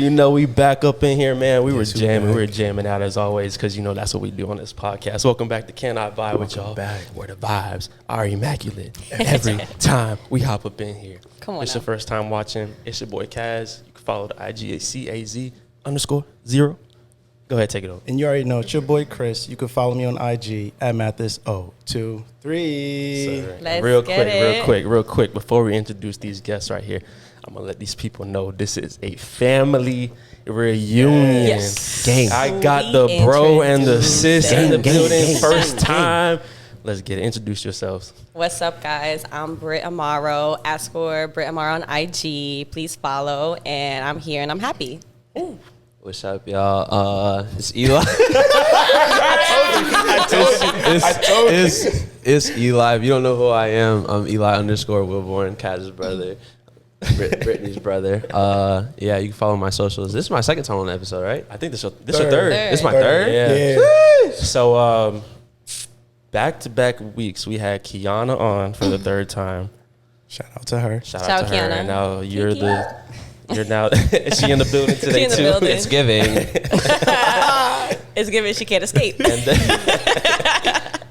You know, we back up in here, man. We were jamming out as always, because you know that's what we do on this podcast. Welcome back to Can I Vibe with y'all? Where the vibes are immaculate every time we hop up in here. Come on, it's now. your first time watching. It's your boy Kaz. You can follow the IG at CAZ_0. Go ahead, take it over. And you already know it's your boy Chris. You can follow me on IG at Mathis023. Let's real get quick, before we introduce these guests right here, I'm gonna let these people know this is a family reunion. Yes. Gang. I got the bro and the sis in the building first time. Let's get it. Introduce yourselves. What's up, guys? I'm Britt Amaro. Ask for Britt Amaro on IG. Please follow. And I'm here and I'm happy. Ooh. What's up, y'all? It's Eli. It's Eli. If you don't know who I am, I'm Eli_Wilborn, Kaz's brother, Brittany's brother. Yeah, you can follow my socials. This is my second time on the episode, right? I think this your third. This is my third? Yeah. So, back-to-back weeks, we had Kiana on for the third time. Shout out to her. Shout out to her. Kiana. And now you're now, is she in the building today in the too? building. It's giving. It's given she can't escape.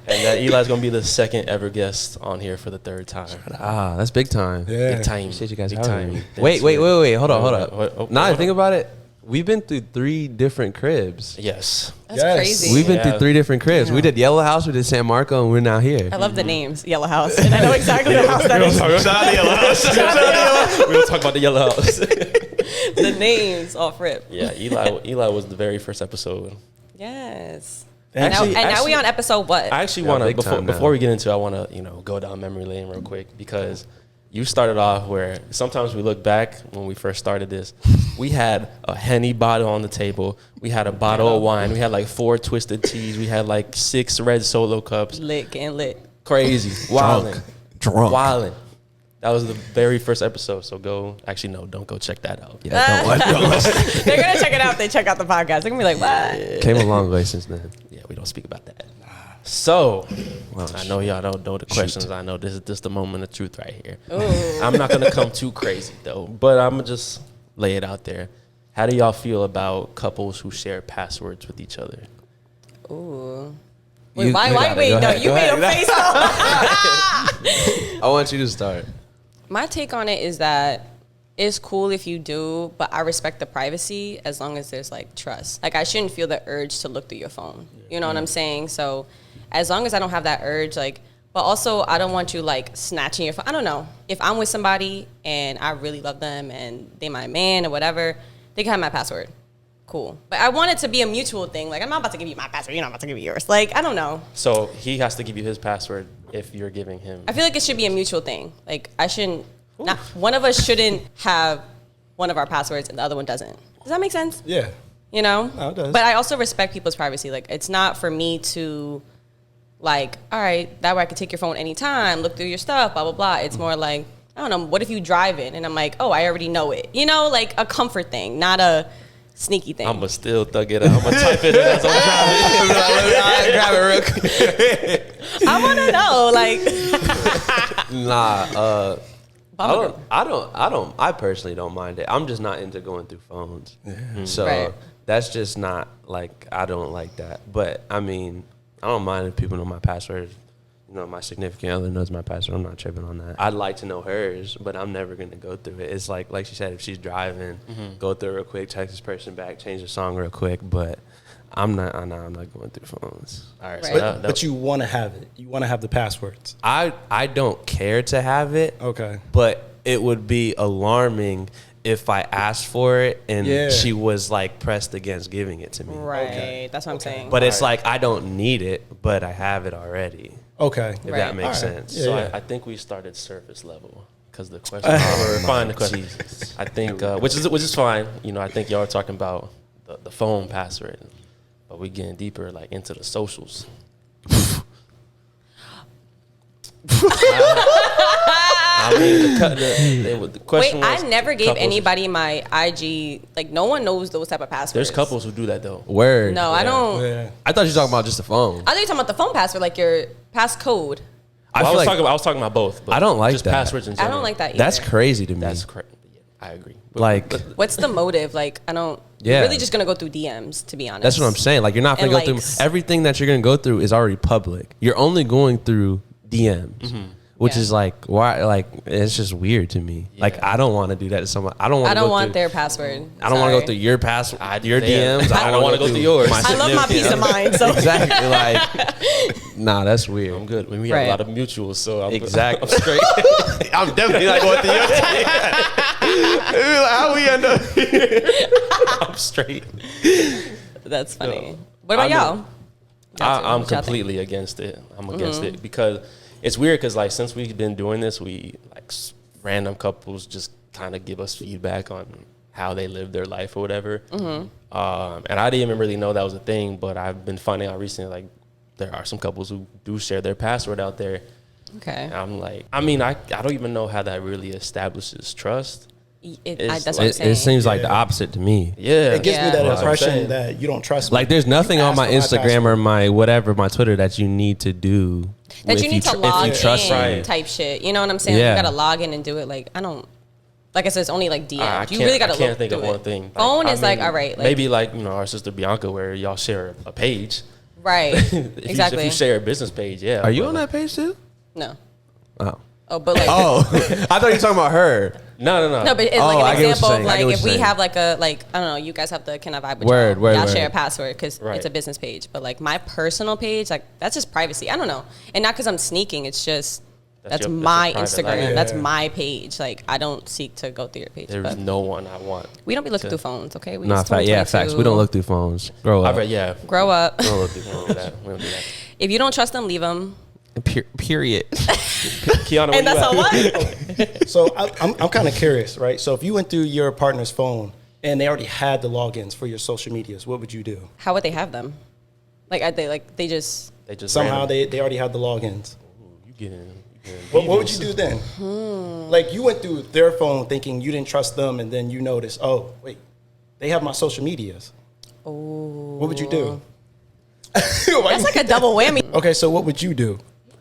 And Eli's going to be the second ever guest on here for the third time. That's big time. Yeah. Big time. Appreciate you guys Big having time. me. Thanks, Wait. man. Hold up. Now I think about it. We've been through 3 different cribs. Yes. That's Yes. crazy. We've been through 3 different cribs. We did Yellow House, we did San Marco, and we're now here. I love the names. Yellow House. And I know exactly the house that is. Shout out to Yellow House. We don't talk about the Yellow House. The names off rip. Yeah, Eli was the very first episode. Yes. Actually, Now we on episode what? I actually Yeah, want to, big time before now. we get into it, I want to, go down memory lane real quick, because you started off where sometimes we look back when we first started this, we had a Henny bottle on the table. We had a bottle of wine. We had like 4 twisted teas. We had like 6 red Solo cups. Lit, getting lit. Crazy. Wildin'. Drunk. Wildin'. That was the very first episode. So don't go check that out. Yeah, don't They're going to check it out if they check out the podcast. They're going to be like, what? Came a long way since then. Yeah, we don't speak about that. So, Well, I know y'all don't know the questions. I know this is just the moment of truth right here. Ooh. I'm not going to come too crazy, though, but I'm going to just lay it out there. How do y'all feel about couples who share passwords with each other? Ooh. Wait, You why? got it. Wait, Go no, ahead. you Go made ahead. a face. I want you to start. My take on it is that it's cool if you do, but I respect the privacy as long as there's like trust. Like I shouldn't feel the urge to look through your phone. You know what I'm saying? So as long as I don't have that urge, like, but also I don't want you like snatching your phone. I don't know. If I'm with somebody and I really love them and they my man or whatever, they can have my password. Cool. But I want it to be a mutual thing. Like I'm not about to give you my password. You're not about to give me yours. Like, I don't know. So he has to give you his password if you're giving him. I feel like it should be a mutual thing. Like I shouldn't, not one of us shouldn't have one of our passwords and the other one doesn't. Does that make sense? yeah. You know? No, it does. But I also respect people's privacy. Like it's not for me to like, all right, that way I can take your phone anytime, look through your stuff, blah, blah, blah. It's more like, I don't know, what if you drive in and I'm like, oh, I already know it. You know, like a comfort thing, not a sneaky thing. I'm going to still thug it out. I'm going to type it in as I'm driving. Grab it real quick. I want to know, like. I personally don't mind it. I'm just not into going through phones. Yeah. So Right. that's just not like, I don't like that. But I mean, I don't mind if people know my password. You know, my significant other knows my password. I'm not tripping on that. I'd like to know hers, but I'm never going to go through it. It's like she said, if she's driving, go through it real quick, text this person back, change the song real quick. But I'm not going through phones. All right. Right. So But you want to have it. You want to have the passwords. I don't care to have it. Okay. But it would be alarming if I asked for it and Yeah. she was like pressed against giving it to me. Right. Okay. That's what I'm saying. But it's like I don't need it, but I have it already. Okay. If Right. that makes All right. sense. Yeah, So yeah. I think we started surface level because the question. We're fine. The question. Jesus. I think, which is fine. I think y'all are talking about the phone password, but we getting deeper like into the socials. I mean, the question Wait, was I never gave couples- anybody my IG. Like, no one knows those type of passwords. There's couples who do that though. Word. No, I don't. Yeah. I thought you were talking about just the phone. I thought you were talking about the phone password, like your passcode. I I feel was like talking about both. But I don't like just that. passwords in I general. don't like that either. that's crazy to me. That's crazy. I agree. Like, What's the motive? Like, I don't. Yeah. You're really just gonna go through DMs, to be honest. that's what I'm saying. Like, you're not gonna And go through likes. everything that you're gonna go through is already public. You're only going through DMs, which Yeah. is like why? Like, it's just weird to me. Like, Yeah. I don't want to do that to someone. I don't want. I don't want through, their password. I don't want to go Sorry. through your password, your Yeah. DMs. I don't wanna go through yours. I love my peace of mind. So Exactly. Like, nah, that's weird. I'm good. When we have Right. a lot of mutuals, so I'm, Exactly. I'm straight. I'm definitely not going through your like, how we end up here? I'm straight. that's funny. No. What about I mean, y'all? I'm What y'all think? completely against it. I'm against it because it's weird because like since we've been doing this, we like random couples just kind of give us feedback on how they live their life or whatever. And I didn't even really know that was a thing, but I've been finding out recently like there are some couples who do share their password out there. Okay. And I'm like, I mean, I don't even know how that really establishes trust. That's what like- I'm It, saying. it seems like the opposite to me. Yeah, It gives me Yeah. that That's what I'm impression saying. that you don't trust me. Like, there's nothing on Ask my for my Instagram password. or my whatever, my Twitter that you need to do. that if you need to if log you trust in me. Right. type shit. You know what I'm saying? Yeah. You gotta log in and do it. Like, I don't. Like I said, it's only like DMs. I You can't- really gotta I can't look think of through one it. thing. Phone I is like, mean, all right. Like, maybe like our sister Bianca, where y'all share a page. right. If Exactly. if you share a business page, yeah. Are you but on that page too? No. Oh. Oh, but like. Oh, I thought you were talking about her. No. No, but it's Oh, like I an get what you're example of saying. I like get what if you're we saying. have like a like I don't know, you guys have the Can I Vibe with Word, y'all? word, Y'all word. share a password because Right. it's a business page. But like my personal page, like that's just privacy. I don't know, and not because I'm sneaking. It's just that's your my private Instagram. life. That's Yeah. my page. Like I don't seek to go through your page. There's But no one I want. we don't be looking to- through phones, okay? We Nah, it's facts. 2022. We don't look through phones. Grow I up. read, yeah. Grow up. We don't look through we don't do that. We don't do that. If you don't trust them, leave them. Period. Kiana, where And you that's at? a what? So I'm kind of curious, right? So if you went through your partner's phone and they already had the logins for your social medias, what would you do? How would they have them? They just. They just Somehow random. they already had the logins. You getting What would you do then? Like you went through their phone thinking you didn't trust them, and then you notice, oh wait, they have my social medias. Oh. What would you do? That's like a double whammy. Okay, so what would you do?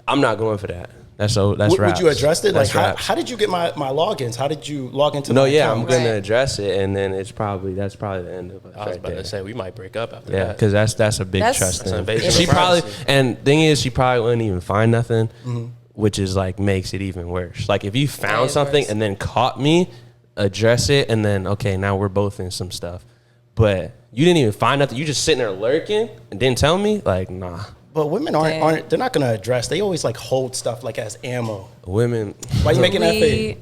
I'm not going for that. That's Would raps. you address it? That's Like raps. How did you get my logins? How did you log into No, my yeah, I'm account? gonna Right. address it, and then that's probably the end of it. I was right about there. to say we might break up after Yeah, that. because that's a big That's- trust That's an thing. invasion She of probably privacy. and thing is she probably wouldn't even find nothing, Mm-hmm. which is like makes it even worse. Like if you found is something worse. and then caught me, address it, and then okay, now we're both in some stuff. But you didn't even find nothing. You just sitting there lurking and didn't tell me. Like nah, But women aren't they're not gonna address. They always like hold stuff like as ammo. women. Why you making that face?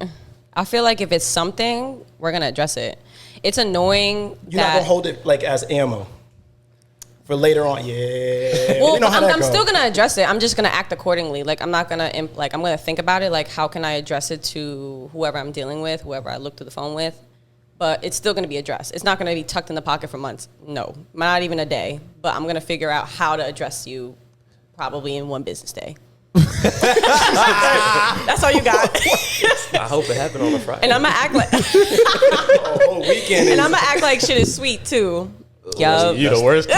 I feel like if it's something, we're gonna address it. It's annoying You're not that. gonna hold it like as ammo for later on. Yeah. Well, we know how that I'm goes. still gonna address it. I'm just gonna act accordingly. Like I'm not gonna I'm gonna think about it. Like how can I address it to whoever I'm dealing with, whoever I look through the phone with. But it's still gonna be addressed. It's not gonna be tucked in the pocket for months. No, not even a day. But I'm gonna figure out how to address you, probably in one business day. That's all you got. I hope it happened on a Friday. And I'm gonna act like whole weekend. and I'm gonna act like shit is sweet too. Yup. You the worst.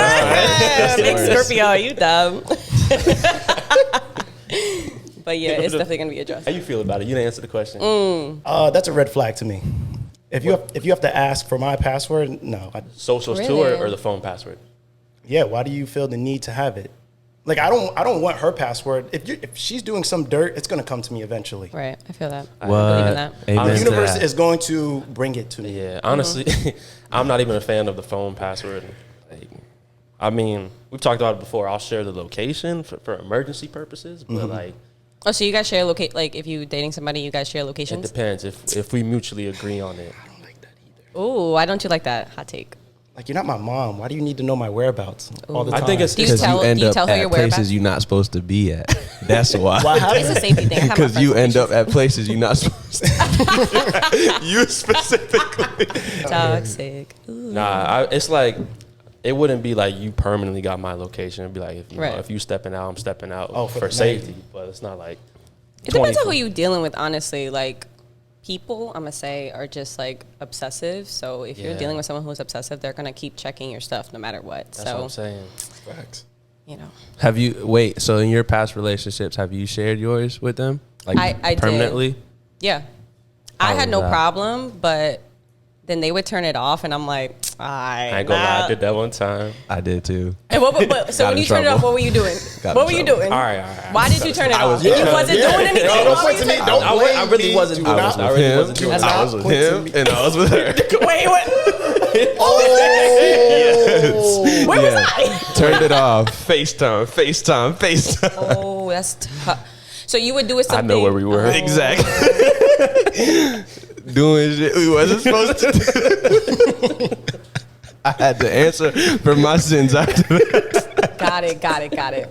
Big Scorpio, you dumb. But yeah, it's definitely gonna be addressed. How you feel about it? You didn't answer the question. That's a red flag to me. If you have to ask for my password, no. Socials too, Really? or the phone password? Yeah, why do you feel the need to have it? Like I don't want her password. If she's doing some dirt, it's gonna come to me eventually. Right, I feel that. I What? believe in that. Amen The to universe that. is going to bring it to me. Yeah, honestly, I'm not even a fan of the phone password. Like, I mean, we've talked about it before. I'll share the location for emergency purposes, but like, Oh, so you guys share locate like if you dating somebody, you guys share it locations? depends if we mutually agree on it. I don't like that either. Ooh, why don't you like that? Hot take. Like you're not my mom. Why do you need to know my whereabouts all the I time? think it's Do you Because tell- you end do you up tell her at your whereabouts? places you're not supposed to be at. That's why. Why have It's a safety thing. I have my Because you friends' end up at places you're not supposed to. You specifically. locations. Toxic. Ooh. Nah, it's like it wouldn't be like you permanently got my location. It'd be like if you, Right. know, if you stepping out, I'm stepping out Oh, for for the safety. But it's not like It depends on 24 who you dealing with, honestly. Like people, I'm gonna say, are just like obsessive. So if you're Yeah. dealing with someone who's obsessive, they're gonna keep checking your stuff no matter what. That's what So I'm saying. Facts. you know, Have you so in your past relationships, have you shared yours with them? Like I did. permanently? yeah, How I had was no that? problem, but then they would turn it off, and I'm like, I ain't gonna lie, I did that one time. I did too. And so Got when in you turned it off, trouble. what were you doing? Got What in were you trouble. doing? All right. Why did you turn it off? yeah, You wasn't yeah. doing anything. No, Why don't were point you to me. turning- Don't I blame really me. wasn't Do doing not it. I really wasn't do doing it. not I was with point to him, me. and I was with her. Wait, what? Oh, Where was I? Turned it off. FaceTime. Oh, that's tough. So you would do it I something. know where we were. Exactly. Doing shit we wasn't supposed to do. I had to answer for my sins after that. Got it.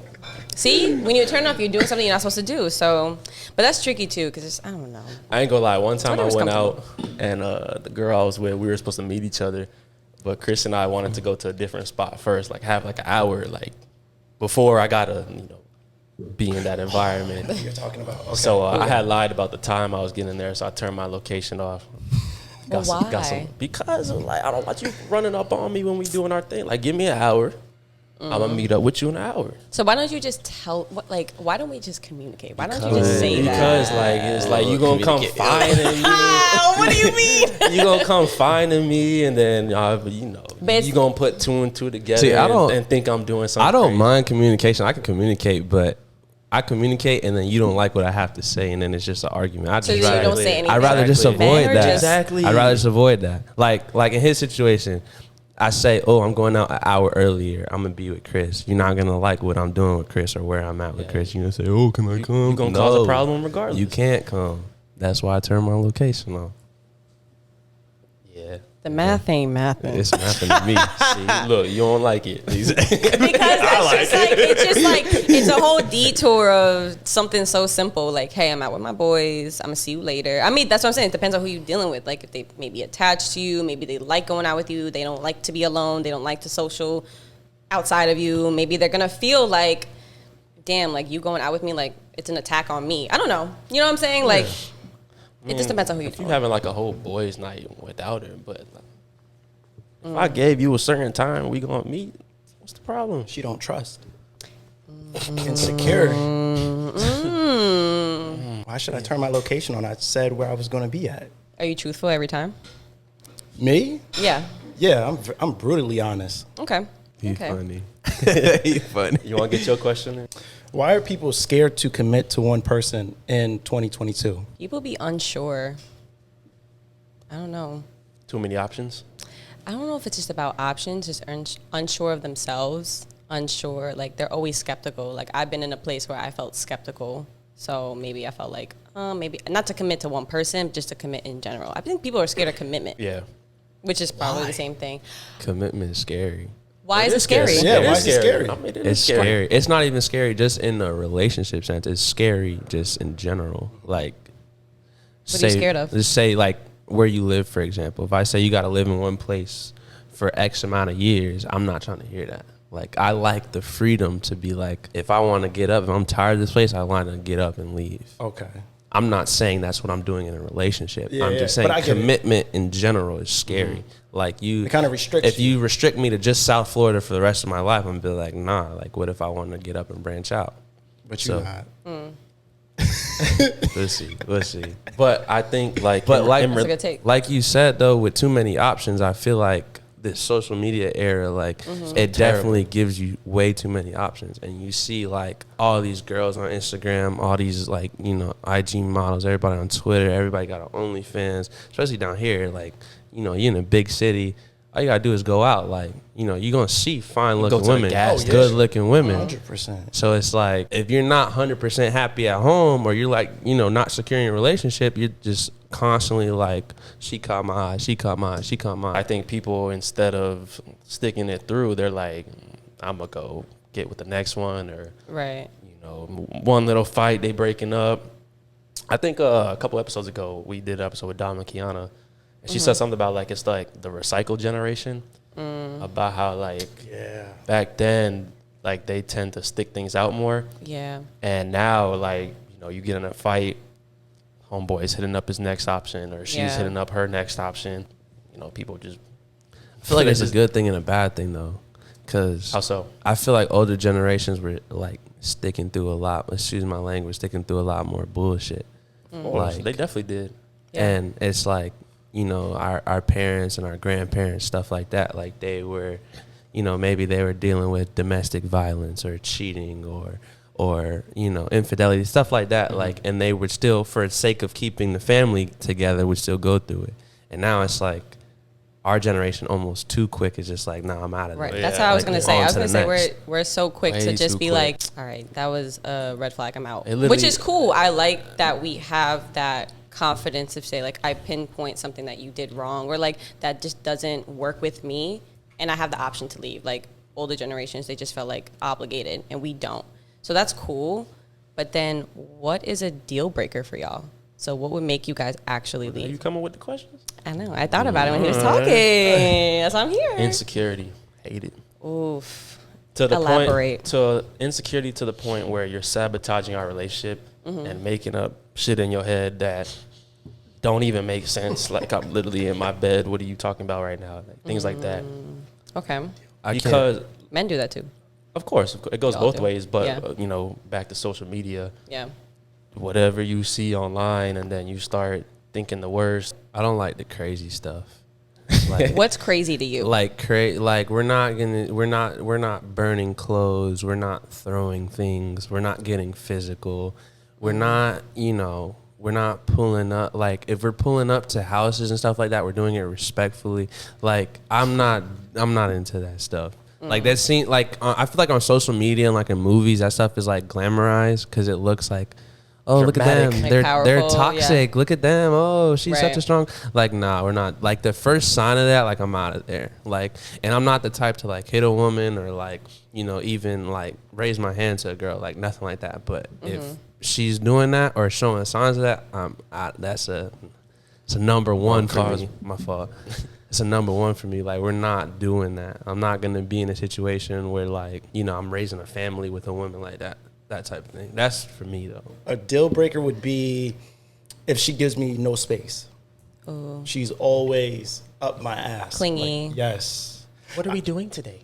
See, when you turn off, you're doing something you're not supposed to do. So, but that's tricky too, because I don't know. I ain't gonna lie. One time I Whatever's went out and the girl I was with, we were supposed to meet each other, but Chris and I wanted to go to a different spot first, like have like an hour, like before I gotta, be in that environment. you're talking about. Okay. So I had lied about the time I was getting there, so I turned my location off. Well, why? Because like I don't want you running up on me when we doing our thing. Like give me an hour. I'm gonna meet up with you in an hour. So why don't you just tell? Why don't we just communicate? Why don't you just say Because that? like it's like you gonna come finding me. What do you mean? You gonna come finding me, and then But you gonna put two and two together. See, I don't- and think I'm doing something. I don't crazy. mind communication. I can communicate, but I communicate and then you don't like what I have to say, and then it's just an argument. So then you don't say anything. I'd rather just Exactly. avoid Men are that. just- Exactly. I'd rather just avoid that. Like in his situation, I say, "Oh, I'm going out an hour earlier. I'm gonna be with Chris." You're not gonna like what I'm doing with Chris or where I'm at with Chris. You gonna say, "Oh, can I come?" You gonna cause a problem regardless. You can't come. That's why I turn my location off. Yeah. The math ain't mathing. It's nothing to me. See, look, you don't like it. Because it's a whole detour of something so simple. Like, hey, I'm out with my boys. I'm gonna see you later. I mean, that's what I'm saying. It depends on who you're dealing with. Like, if they may be attached to you, maybe they like going out with you. They don't like to be alone. They don't like to social outside of you. Maybe they're gonna feel like, damn, like you going out with me, like it's an attack on me. I don't know. You know what I'm saying? Like, it just depends on who you're If you dealing with. having like a whole boys' night without her, but like, if I gave you a certain time, we gonna meet. What's the problem? She don't trust. Insecure. Why should I turn my location on? I said where I was going to be at. Are you truthful every time? Me? Yeah. Yeah, I'm brutally honest. Okay. You Okay. funny. You funny. You want to get your question in? Why are people scared to commit to one person in 2022? People be unsure. I don't know. Too many options. I don't know if it's just about options, just unsure of themselves, unsure, like they're always skeptical. Like I've been in a place where I felt skeptical. So maybe I felt like, maybe not to commit to one person, just to commit in general. I think people are scared of commitment, Yeah. which is probably the same thing. Commitment is scary. Why is it scary? Yeah, why is it scary? I mean, it It's is scary. It's not even scary just in a relationship sense. It's scary just in general. Like, What are you scared of? Just say like where you live, for example. If I say you got to live in one place for X amount of years, I'm not trying to hear that. Like, I like the freedom to be like, if I want to get up, if I'm tired of this place, I want to get up and leave. Okay. I'm not saying that's what I'm doing in a relationship. Yeah, I'm yeah, just saying but I get it. commitment in general is scary. Like It kind of restricts if you restrict me to just South Florida for the rest of my life, I'm gonna be like, nah. Like, what if I want to get up and branch out? But you're So- not. We'll see. But I think like, But like, That's a good take. like you said though, with too many options, I feel like this social media era, like it definitely gives you way too many options, and you see like all these girls on Instagram, all these like IG models, everybody on Twitter, everybody got an OnlyFans, especially down here. Like you're in a big city. All you gotta do is go out. Like, you're gonna see fine looking to the women, gas station. good looking women. 100%. So it's like, if you're not 100% happy at home, or you're like, not securing a relationship, you're just constantly like, she caught my eye, she caught my eye, she caught my eye. I think people, instead of sticking it through, they're like, I'm gonna go get with the next one, or Right. one little fight, they breaking up. I think a couple episodes ago we did an episode with Dom and Kiana, and she said something about like it's like the recycle generation, about how like back then like they tend to stick things out more, Yeah. and now like you get in a fight, homeboy's hitting up his next option, or she's Yeah. hitting up her next option. People just I feel like it's a good thing and a bad thing though, because how so? I feel like older generations were like sticking through a lot, excuse my language, sticking through a lot more bullshit. Like, they definitely did. Yeah. And it's like, you know, our parents and our grandparents, stuff like that, like they were, you know, maybe they were dealing with domestic violence or cheating or you know, infidelity, stuff like that, like, and they would still, for the sake of keeping the family together, would still go through it. And now it's like our generation almost too quick is just like, nah, I'm out of there. Right. That's how I was Like, gonna say. on I was to gonna the say next. we're so quick Way to just too be quick. like, all right, that was a red flag. I'm out. It literally- Which is cool. I like that we have that confidence to say like I pinpoint something that you did wrong or like that just doesn't work with me, and I have the option to leave. Like older generations, they just felt like obligated, and we don't. So that's cool. But then, what is a deal breaker for y'all? So what would make you guys actually Are you leave? coming with the questions? I know. I thought about it when he was talking. That's why I'm here. Insecurity. Hate it. Oof. To the Elaborate. point, to insecurity to the point where you're sabotaging our relationship and making up shit in your head that don't even make sense. Like, I'm literally in my bed. What are you talking about right now? Like, things like that. Okay. Because, Men do that too. of course, it goes Y'all both do. ways. But, Yeah. you know, back to social media, Yeah. whatever you see online, and then you start thinking the worst. I don't like the crazy stuff. Like, What's crazy to you? like we're not burning clothes, we're not throwing things, we're not getting physical, we're not, you know, we're not pulling up. Like, if we're pulling up to houses and stuff like that, we're doing it respectfully. Like, I'm not into that stuff. Like, that scene, like, I feel like on social media and like in movies, that stuff is like glamorized because it looks like, oh, look at Dramatic. them, Like they're powerful, toxic. Look at them. Oh, she's such Right. a strong. Like, nah, we're not. Like, the first sign of that, like, I'm out of there. Like, and I'm not the type to like hit a woman or like, you know, even like raise my hand to a girl, like nothing like that. But if she's doing that or showing signs of that, it's a number one for cause. me. My fault. It's a number one for me. Like, we're not doing that. I'm not gonna be in a situation where, like, you know, I'm raising a family with a woman like that. That type of thing. That's for me though. A deal breaker would be if she gives me no space. Ooh. She's always up my ass. Clingy. Like, yes. What are we doing today?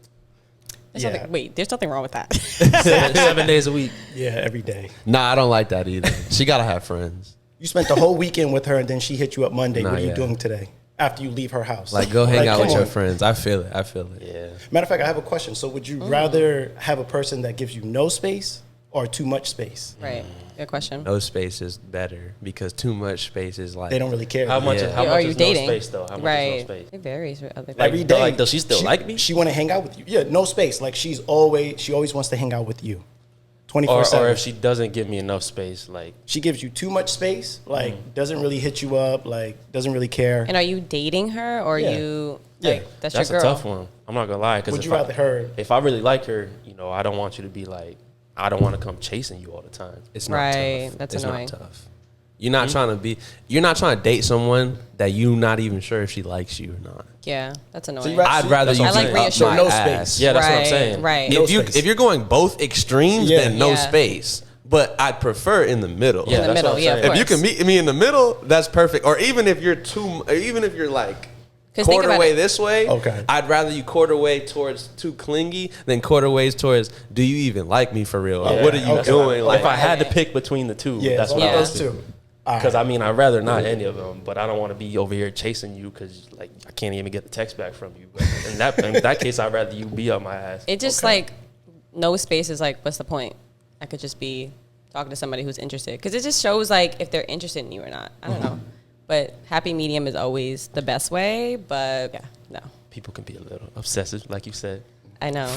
There's Yeah. nothing, wait, there's nothing wrong with that. 7 days a week. Yeah, every day. Nah, I don't like that either. She gotta have friends. You spent the whole weekend with her and then she hit you up Monday. Nah, What are you yeah. doing today? After you leave her house. Like, go hang out come with your on. friends. I feel it. Yeah. Matter of fact, I have a question. So would you rather have a person that gives you no space or too much space? Right. Good question. No space is better because too much space is like They don't really care. How much? Yeah. How Are much you is dating? no space though? How much Right. is no space? It varies with other Like, Every day. like, does she still like me? She want to hang out with you. Yeah, no space. Like she always wants to hang out with you. Or 24/7. if she doesn't give me enough space, like, She gives you too much space, like doesn't really hit you up, like doesn't really care. And are you dating her or Yeah. you Yeah. like that's, that's your a girl? tough one. I'm not gonna lie. Because Would you rather her? if I really like her, you know, I don't want you to be like, I don't want to come chasing you all the time. it's not Right, tough. that's it's annoying. not tough. You're not trying to date someone that you're not even sure if she likes you or not. Yeah, that's So annoying. you ra- I'd rather That's you what I'm be saying. I like up So my no ass. space. Yeah, that's what I'm Right, saying. right. No space. If you're going both extremes, Yeah. then no Yeah. space. But I'd prefer in the middle. Yeah, In the that's middle, what I'm yeah, of saying. If you course. can meet me in the middle, that's perfect. Or even if you're like 'Cause think quarter about way it. this way, Okay. I'd rather you quarter way towards too clingy than quarter ways towards do you even like me for real? Or Yeah, what are you okay. doing? Like, if I had to pick between the two, Yeah, that's one what of I those would two. do. All Because right. I mean, I'd rather not any of them, but I don't want to be over here chasing you because like I can't even get the text back from you. But in that case, I'd rather you be up my ass. It just like no space is like what's the point? I could just be talking to somebody who's interested because it just shows like if they're interested in you or not. I don't know. But happy medium is always the best way. But yeah, no, People can be a little obsessive, like you said. I know.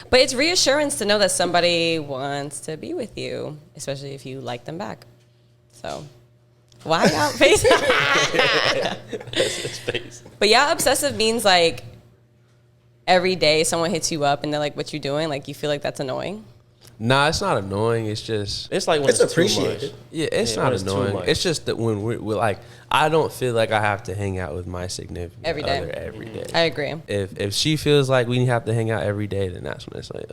But it's reassurance to know that somebody wants to be with you, especially if you like them back. So why y'all face? Space. But yeah, obsessive means like every day someone hits you up and they're like, "What you doing?" Like you feel like that's annoying. nah, it's not annoying. It's just It's like when It's it's, too appreciated. much. yeah, it's Yeah, not when it's too annoying. much. It's just that when we're like, I don't feel like I have to hang out with my significant Every day. other every day. I agree. If she feels like we have to hang out every day, then that's when it's like,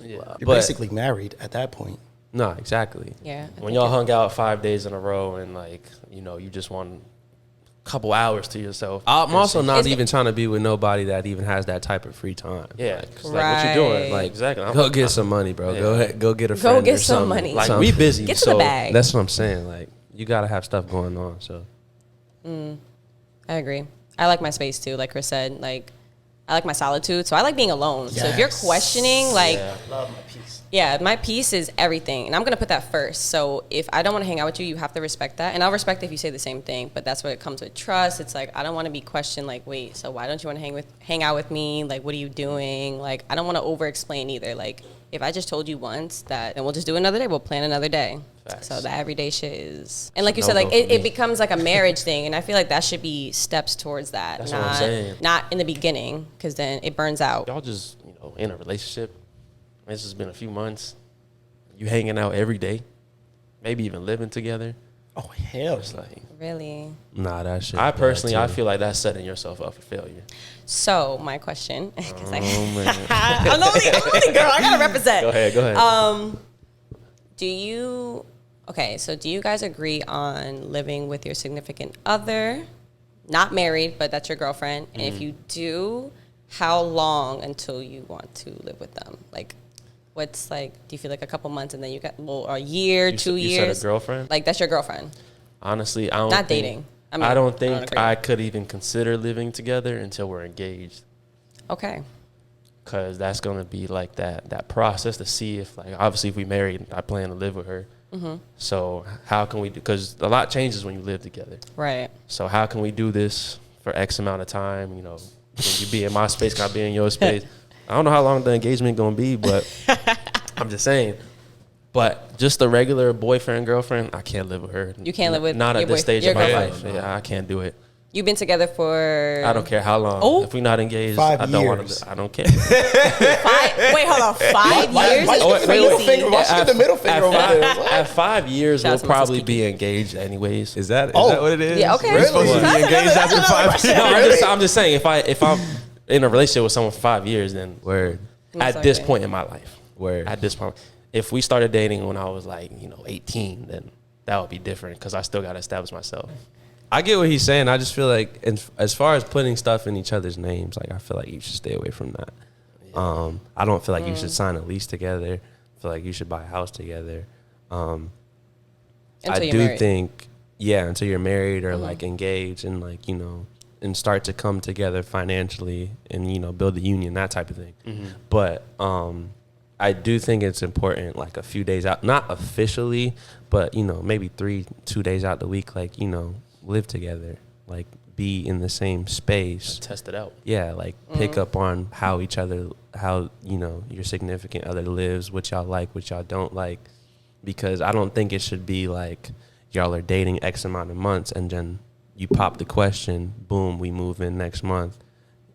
Yeah. wow. You're But basically married at that point. no, exactly. Yeah. I When think y'all it- hung out 5 days in a row and like, you know, you just want a couple hours to yourself. I'm also not It's- even trying to be with nobody that even has that type of free time. Yeah, 'cause, like what you doing? Right. Like exactly. Go get some money, bro. Yeah. Go ahead, go get a friend. Go get or some something. money. Like Something. we busy. Get to the so bag. That's what I'm saying. Like, you gotta have stuff going on. So I agree. I like my space too, like Chris said. Like, I like my solitude, so I like being alone. So if you're questioning, like, Love my peace. yeah, my peace is everything, and I'm gonna put that first. So if I don't want to hang out with you, you have to respect that, and I'll respect if you say the same thing. But that's where it comes with trust. It's like I don't want to be questioned. Like, wait, so why don't you want to hang out with me? Like, what are you doing? Like, I don't want to over explain either. Like, if I just told you once that, then we'll just do another day. We'll plan another day. Facts. So the everyday shit is, and like you No said, like go for it me. becomes like a marriage thing, and I feel like that should be steps towards that. That's not, what I'm saying. Not in the beginning, because then it burns out. Y'all just, in a relationship. This has been a few months. You hanging out every day, maybe even living together. Oh hell. It's like, Really. Nah, that shit. I personally, I feel like that's setting yourself up for failure. So my question, because Man. I'm the only girl. I gotta represent. Go ahead. Do you guys agree on living with your significant other, not married, but that's your girlfriend? And if you do, how long until you want to live with them? Like, what's like? Do you feel like a couple months and then you got a year, You 2 said years? a girlfriend? Like that's your girlfriend, Honestly, I don't not think, dating. I don't think agree. I could even consider living together until we're engaged. Okay. Because that's going to be like that process to see if, like, obviously if we married, I plan to live with her. Mm-hmm. So how can we do, because a lot changes when you live together. Right. So how can we do this for X amount of time? Can you be in my space, can I be in your space? I don't know how long the engagement going to be, but I'm just saying. But just a regular boyfriend, girlfriend, I can't live with her. You can't live with Not your at this stage your of my girlfriend? life. Yeah, I can't do it. You've been together for I don't care how long. Oh. If we're not engaged, 5 I don't want years. to. I don't care. 5. Wait, hold on. 5 years Why is you get the middle crazy. finger? Why she get the middle finger over there? What? At 5 years, Shout out we'll to Mrs. probably Kiki. be engaged anyways. Is that Oh. what it is? Yeah, okay. We're supposed to Really? be engaged after 5 years. No, Really? I'm just saying, if I'm in a relationship with someone for 5 years, then Word. Most at this likely. point in my life, Word. at this point, if we started dating when I was like 18, then that would be different because I still got to establish myself. I get what he's saying. I just feel like, as far as putting stuff in each other's names, like I feel like you should stay away from that. I don't feel like you should sign a lease together. I feel like you should buy a house together. I Until you're do married. think, until you're married or like engaged and like and start to come together financially and build a union, that type of thing. But I do think it's important, like a few days out, not officially, but maybe 2 days out the week, like live together, like be in the same space. Test it out. Yeah, like pick up on how your significant other lives, what y'all like, what y'all don't like, because I don't think it should be like y'all are dating X amount of months and then you pop the question, boom, we move in next month.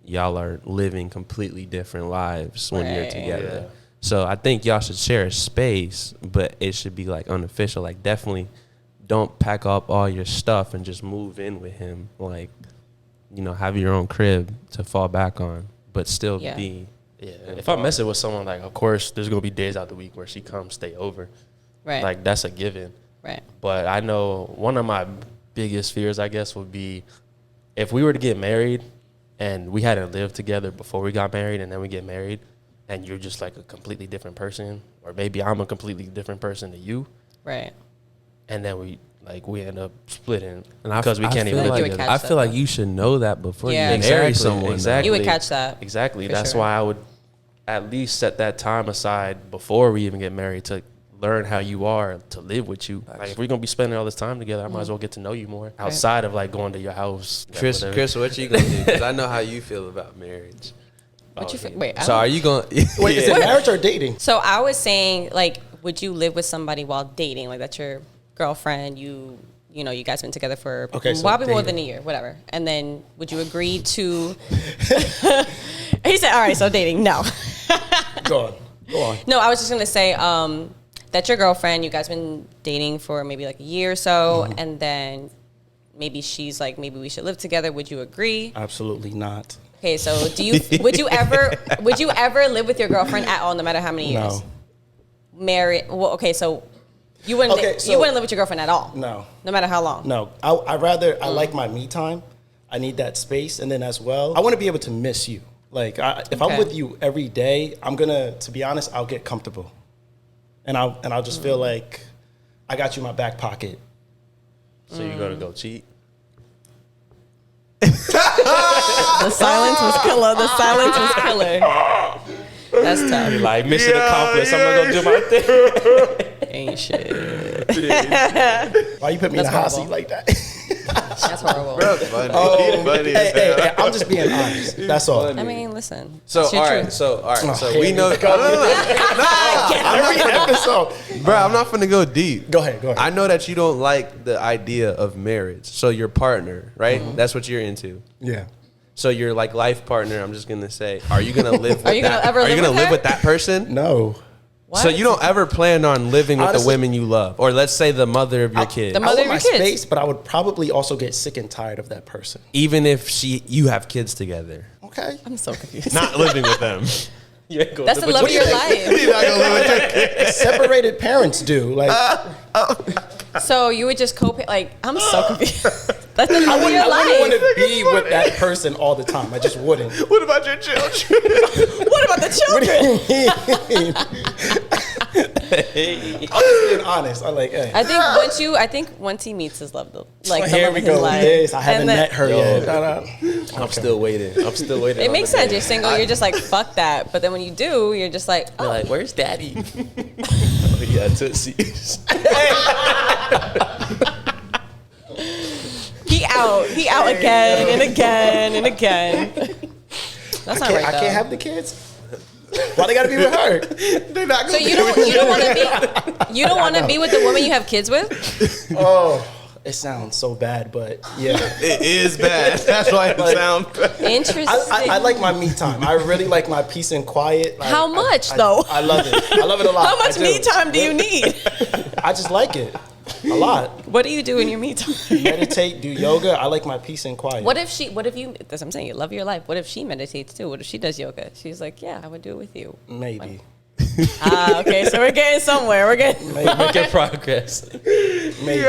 Y'all are living completely different lives when you're Right. together. Yeah. So I think y'all should share a space, but it should be like unofficial. Like definitely don't pack up all your stuff and just move in with him. Like, have your own crib to fall back on, but still Yeah. be. Yeah. If I'm messing with someone, like, of course, there's going to be days out the week where she comes stay over. Right. Like, that's a given. Right. But I know one of my biggest fears, I guess, would be if we were to get married and we hadn't lived together before we got married and then we get married and you're just like a completely different person, or maybe I'm a completely different person to you, Right. and then we end up splitting And I because we can't even feel live You would together. catch I feel that, like you should know that before Yeah. you marry Exactly, someone. exactly. You would catch that. Exactly. For That's sure. why I would at least set that time aside before we even get married to learn how you are to live with you. Like, if we're gonna be spending all this time together, I might as well get to know you more outside of like going to your house. Chris, whatever. Chris, what you gonna do? Because I know how you feel about marriage. What you wait? I So don't- are you gonna? Wait, is it marriage or dating? So I was saying, like, would you live with somebody while dating? Like, that's your girlfriend. You you guys been together for Okay, so probably more dating. than a year, whatever. And then would you agree to? He said, "All right, so dating, no." Go on. No, I was just gonna say that's your girlfriend. You guys been dating for maybe like a year or so, and then maybe she's like, maybe we should live together. Would you agree? Absolutely not. Okay, so would you ever live with your girlfriend at all, no matter how many years? No. Married? Well, okay, so you wouldn't Okay, so- you wouldn't live with your girlfriend at all? No. No matter how long? No. I like my me time. I need that space, and then as well, I want to be able to miss you. Like if Okay. I'm with you every day, to be honest, I'll get comfortable, and I'll just feel like I got you in my back pocket. So you're gonna go cheat? The silence was killer. The silence was killer. That's tough. Like, mission accomplished. I'm gonna go do my thing. Ain't shit. Why you put me in That's a hot horrible. seat like that? That's horrible. Bro, funny. Funny hey, as hell. hey, I'm just being honest. That's all. I mean, listen. So it's your all right, truth. so here we know. we go. Every episode. Bro, I'm not finna go deep. Go ahead. I know that you don't like the idea of marriage. So your partner, right? That's what you're into. Yeah. So your like life partner, I'm just gonna say, are you gonna live? Are you gonna ever Are you live gonna with live her? with that person? No. What? So you don't ever plan on living with Honestly- the women you love, or let's say the mother of your kid, the I mother want of your my kids. space, but I would probably also get sick and tired of that person. even if you have kids together, Okay. I'm so confused. not living with them. You ain't gonna That's the live love of with your life. You're not gonna live with your kid. Separated parents do. Like, So you would just like, I'm so confused. That's the I love of wouldn't, your I wouldn't want life. to be with that person all the time. I just wouldn't. What about your children? What about the What do children? you mean? I'm just being honest. I'm like, hey. I think once he meets his love, like the Here love we of his go. life, This. I haven't and then- met her Yo. yet. No. I'm still waiting. It on makes the sense. day. You're single. You're just like fuck that. But then when you do, you're just like, You're oh, like, where's daddy? Oh, yeah, Tootsies. he out again and again and again. That's not right. I though. can't have the kids. Why they gotta be with her? They're not So gonna. you don't want to be with the woman you have kids with? Oh, it sounds so bad, but yeah. It is bad. That's why it sounds bad. Interesting. I like my me time. I really like my peace and quiet. Like, How much, though? I love it. I love it a lot. How much I do. me time do you need? I just like it a lot. What do you do in your me time? Meditate, do yoga. I like my peace and quiet. What if you? That's what I'm saying. You love your life. What if she meditates too? What if she does yoga? She's like, yeah, I would do it with you. Maybe. Okay, so we're getting somewhere. We're getting. Making progress. Maybe.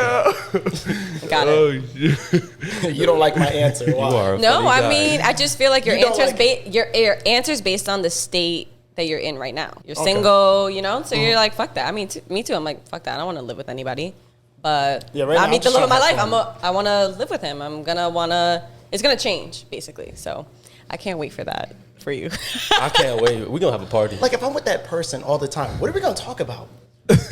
Got it. You don't like my answer. Why? You are. a No, funny I guy. mean, I just feel like your You don't answer's like- your answer's based on the state that you're in right now. You're single, you know, so you're like, fuck that. I mean, me too. I'm like, fuck that. I don't want to live with anybody. But Yeah, right now I I'm meet the just love of my trying life. to have I want to live with him. It's gonna change basically. So I can't wait for that for you. I can't wait. We're gonna have a party. Like if I'm with that person all the time, what are we gonna talk about? I live with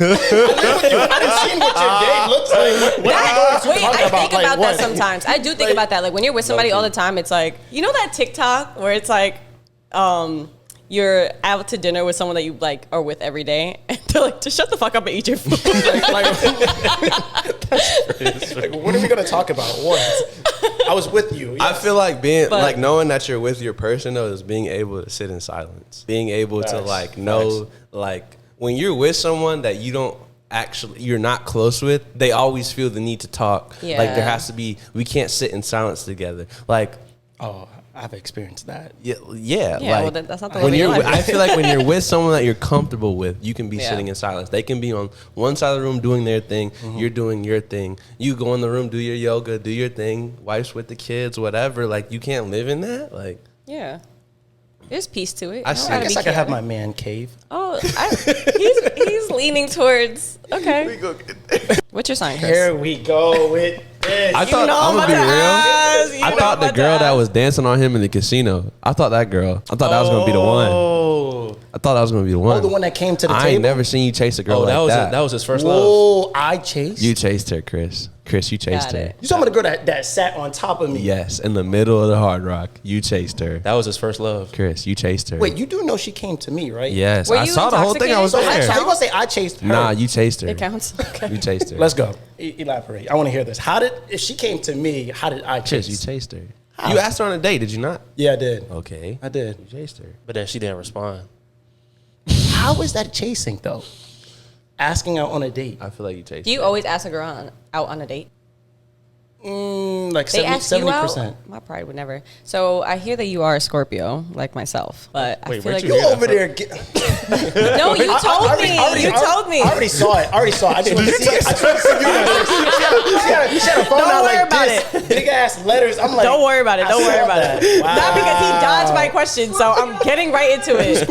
you. I haven't seen what your day looks like. What are we going to Wait, talk I about? think Like, about what? that sometimes. I do think Like- about that. Like when you're with somebody all the time, it's like, you know that TikTok where it's like, you're out to dinner with someone that you like are with every day, and they're like, just shut the fuck up and eat your food. Like, what are we gonna talk about? What? I was with you. I feel like being But- like knowing that you're with your person though is being able to sit in silence, being able to Facts. like know like when you're with someone that you're not close with, they always feel the need to talk. Yeah. Like there has to be, we can't sit in silence together. Like Oh, I've experienced that. yeah, Yeah, like well, that's not the when way you're. you live. I feel like when you're with someone that you're comfortable with, you can be Yeah. sitting in silence. They can be on one side of the room doing their thing. You're doing your thing. You go in the room, do your yoga, do your thing. Wife's with the kids, whatever. Like you can't live in that. Like Yeah. There's peace to it. I You don't see. I gotta guess be I could have chaotic. my man cave. Oh, he's leaning towards. Okay. What's your sign, Chris? Here we go with this. I thought know I'm gonna be about real. to ask. You I know thought the about to girl that ask. was dancing on him in the casino. I thought that girl. I thought that was gonna be the one. Oh, I thought that was gonna be the one. Oh, the one that came to the I table. ain't never seen you chase a girl oh, like that was that. that was his first love. Whoa, I chased. You chased her, Chris. Chris, you chased Got her. it. You talking about the girl that sat on top of me? Yes, in the middle of the Hard Rock, you chased her. That was his first love. Chris, you chased her. Wait, you do know she came to me, right? Yes, Were I you saw the whole thing. I was So intoxicated? there. how you gonna say I chased her? Nah, you chased her. It counts. Okay. You chased her. Let's go. Elaborate. I want to hear this. If she came to me, how did I chase? Chris, you chased her. You asked her on a date, did you not? Yeah, I did. Okay. I did. You chased her. But then she didn't respond. How is that chasing though? Asking out on a date. I feel like you chased Do you her. always ask a girl out on a date? Like They ask you 70%. out? My pride would never. So I hear that you are a Scorpio, like myself. But I Wait, feel where'd like you You hear that over from? there? no, you told me. You told me. I already saw it. I just want to see it. I just want to see you. She had a phone Don't out worry like about this. Big ass letters. I'm like, Don't worry about it. I Don't worry saw about that. it. Wow. Not because he dodged my question, so I'm getting right into it.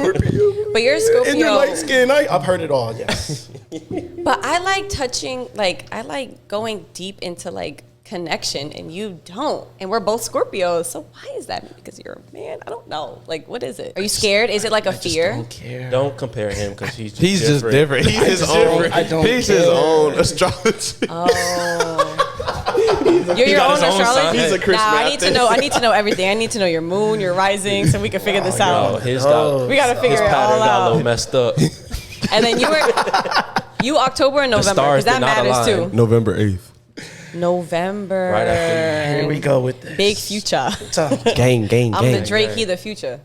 But you're a Scorpio. And you're light skinned. I've heard it all. Yes. But I like touching, like, I like going deep into, like, connection and you don't, and we're both Scorpios, so why is that? Because you're a man? I don't know. Like, what is it? Are you scared? Is it like a fear? Don't care. Don't compare him because he's Just different. He's his own. I don't He's his care. own astrology. You're your got own his own astrology. sign. He's a Chris Nah, I need to know. I need to know everything. I need to know your moon, your rising, so we can figure this Yo, out. his got, We gotta figure his it pattern all got a little out. messed up. And then you October and November, stars because that did not matters align. too. November 8th. November. Right after. Here we go with this. Big future. Gang. I'm the Drake. He the future.